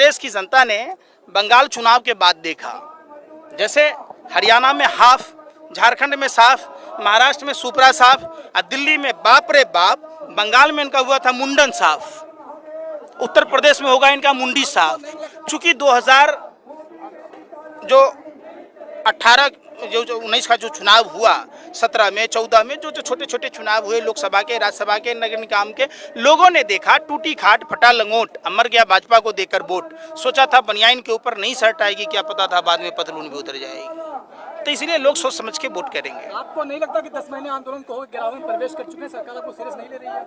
प्रदेश की जनता ने बंगाल चुनाव के बाद देखा, जैसे हरियाणा में हाफ, झारखंड में साफ, महाराष्ट्र में सुपरा साफ और दिल्ली में बाप रे बाप, बंगाल में इनका हुआ था मुंडन साफ, उत्तर प्रदेश में होगा इनका मुंडी साफ। चूंकि 2019 का जो चुनाव हुआ, 17 में 14 में जो छोटे छोटे चुनाव हुए, लोकसभा के, राज्यसभा के, नगर निगम के, लोगों ने देखा टूटी खाट फटा लंगोट, अमर गया भाजपा को देकर वोट। सोचा था बनियाइन के ऊपर नहीं शर्ट आएगी, क्या पता था बाद में पतलून भी उतर जाएगी। तो इसलिए लोग सोच समझ के वोट करेंगे। आपको नहीं लगता कि 10 महीने आंदोलन को गिराव में प्रवेश कर चुके हैं, सरकार आपको सीरियस नहीं ले रही है?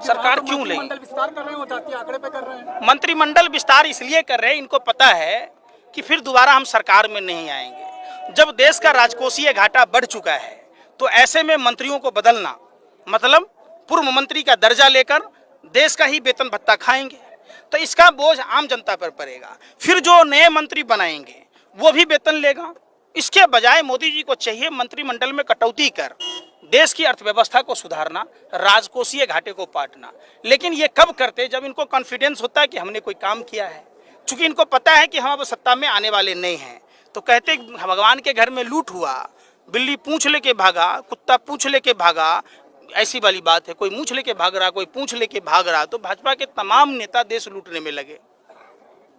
सरकार क्यों लेगी? मंत्रिमंडल विस्तार कर रहे हैं, वो जातीय आंकड़े पे कर रहे हैं। मंत्रिमंडल विस्तार इसलिए कर रहे हैं, इनको पता है कि फिर दोबारा हम सरकार में नहीं आएंगे। जब देश का राजकोषीय घाटा बढ़ चुका है तो ऐसे में मंत्रियों को बदलना मतलब पूर्व मंत्री का दर्जा लेकर देश का ही वेतन भत्ता खाएंगे, तो इसका बोझ आम जनता पर पड़ेगा। फिर जो नए मंत्री बनाएंगे वो भी वेतन लेगा। इसके बजाय मोदी जी को चाहिए मंत्रिमंडल में कटौती कर देश की अर्थव्यवस्था को सुधारना, राजकोषीय घाटे को पाटना। लेकिन ये कब करते? जब इनको कॉन्फिडेंस होता है कि हमने कोई काम किया है। चूंकि इनको पता है कि हम अब सत्ता में आने वाले नहीं हैं, तो कहते भगवान के घर में लूट हुआ, बिल्ली पूंछ लेके भागा, कुत्ता पूंछ लेके भागा, ऐसी वाली बात है। कोई मूंछ लेके भाग रहा, कोई पूंछ लेके भाग रहा। तो भाजपा के तमाम नेता देश लूटने में लगे।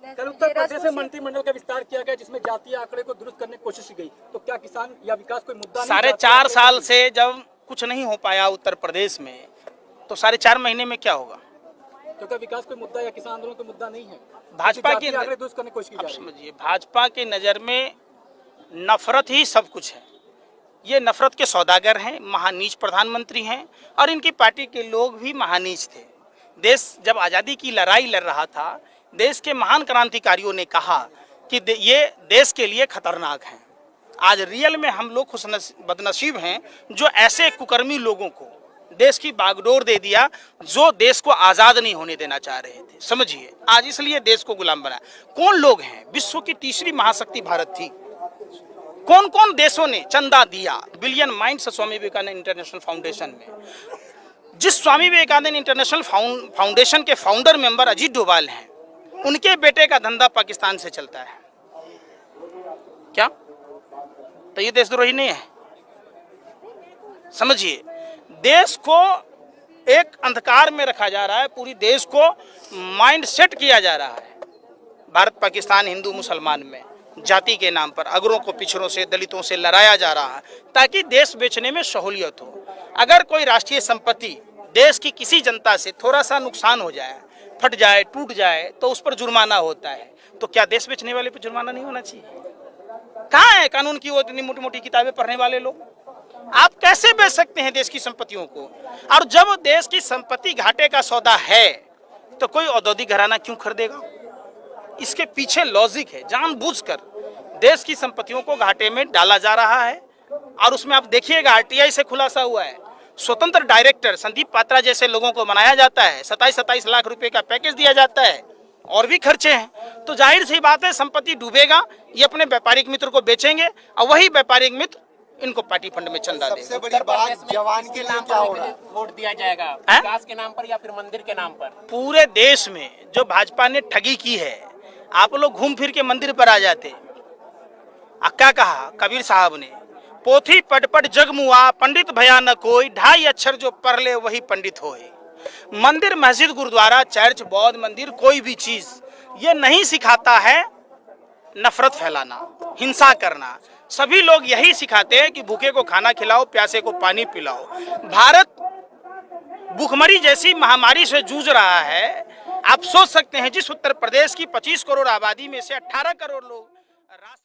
कल उत्तर प्रदेश में मंत्रिमंडल का विस्तार किया गया, जिसमें जातीय आंकड़े को दुरुस्त करने की कोशिश की गई, तो क्या किसान या विकास कोई मुद्दा नहीं? 4.5 साल से जब कुछ नहीं हो पाया उत्तर प्रदेश में, तो 4.5 महीने में क्या होगा? तो क्या विकास कोई मुद्दा या किसान आंदोलन कोई मुद्दा नहीं है? भाजपा की दुरुस्त करने की कोशिश की जा रही है। समझिए, भाजपा की नज़र में नफरत ही सब कुछ है। ये नफरत के सौदागर हैं, महानीच प्रधानमंत्री हैं, और इनकी पार्टी के लोग भी महानीच थे। देश जब आज़ादी की लड़ाई लड़ रहा था, देश के महान क्रांतिकारियों ने कहा कि ये देश के लिए खतरनाक हैं। आज रियल में हम लोग बदनसीब हैं जो ऐसे कुकर्मी लोगों को देश की बागडोर दे दिया, जो देश को आज़ाद नहीं होने देना चाह रहे थे। समझिए, आज इसलिए देश को गुलाम बनाया। कौन लोग हैं? विश्व की तीसरी महाशक्ति भारत थी। कौन कौन देशों ने चंदा दिया? Billion minds Swami Vivekananda international foundation में। जिस स्वामी विवेकानंद इंटरनेशनल फाउंडेशन के फाउंडर मेंबर अजीत डोभाल हैं, उनके बेटे का धंधा पाकिस्तान से चलता है। क्या? तो ये देशद्रोही नहीं है? समझिए, देश को एक अंधकार में रखा जा रहा है, पूरी देश को माइंड सेट किया जा रहा है भारत पाकिस्तान हिंदू मुसलमान में, जाति के नाम पर अगरों को पिछड़ों से, दलितों से लड़ाया जा रहा है ताकि देश बेचने में सहूलियत हो। अगर कोई राष्ट्रीय संपत्ति देश की किसी जनता से थोड़ा सा नुकसान हो जाए, फट जाए, टूट जाए, तो उस पर जुर्माना होता है। तो क्या देश बेचने वाले पर जुर्माना नहीं होना चाहिए? कहाँ है कानून की वो इतनी मोटी मोटी किताबें पढ़ने वाले लोग? आप कैसे बेच सकते हैं देश की संपत्तियों को? और जब देश की संपत्ति घाटे का सौदा है तो कोई औद्योगिक घराना क्यों खरीदेगा? इसके पीछे लॉजिक है। जानबूझकर देश की संपत्तियों को घाटे में डाला जा रहा है। और उसमें आप देखिएगा, आरटीआई से खुलासा हुआ है, स्वतंत्र डायरेक्टर संदीप पात्रा जैसे लोगों को बनाया जाता है, 27 लाख रुपए का पैकेज दिया जाता है, और भी खर्चे हैं। तो जाहिर सी बात है संपत्ति डूबेगा, ये अपने व्यापारिक मित्र को बेचेंगे और वही व्यापारिक मित्र इनको पार्टी फंड में चंदा देगा। सबसे बड़ी बात, जवान के नाम पर वोट दिया जाएगा, विकास के नाम पर या फिर मंदिर के नाम पर? पूरे देश में जो भाजपा ने ठगी की है, आप लोग घूम फिर के मंदिर पर आ जाते। क्या कहा कबीर साहब ने? पोथी पढ़ पढ़ जग मुआ, पंडित भया न कोई, 2.5 अक्षर जो पढ़ ले वही पंडित होए। मंदिर, मस्जिद, गुरुद्वारा, चर्च, बौद्ध मंदिर, कोई भी चीज ये नहीं सिखाता है नफरत फैलाना, हिंसा करना। सभी लोग यही सिखाते हैं कि भूखे को खाना खिलाओ, प्यासे को पानी पिलाओ। भारत भूखमरी जैसी महामारी से जूझ रहा है। आप सोच सकते हैं, जिस उत्तर प्रदेश की 25 करोड़ आबादी में से 18 करोड़ लोग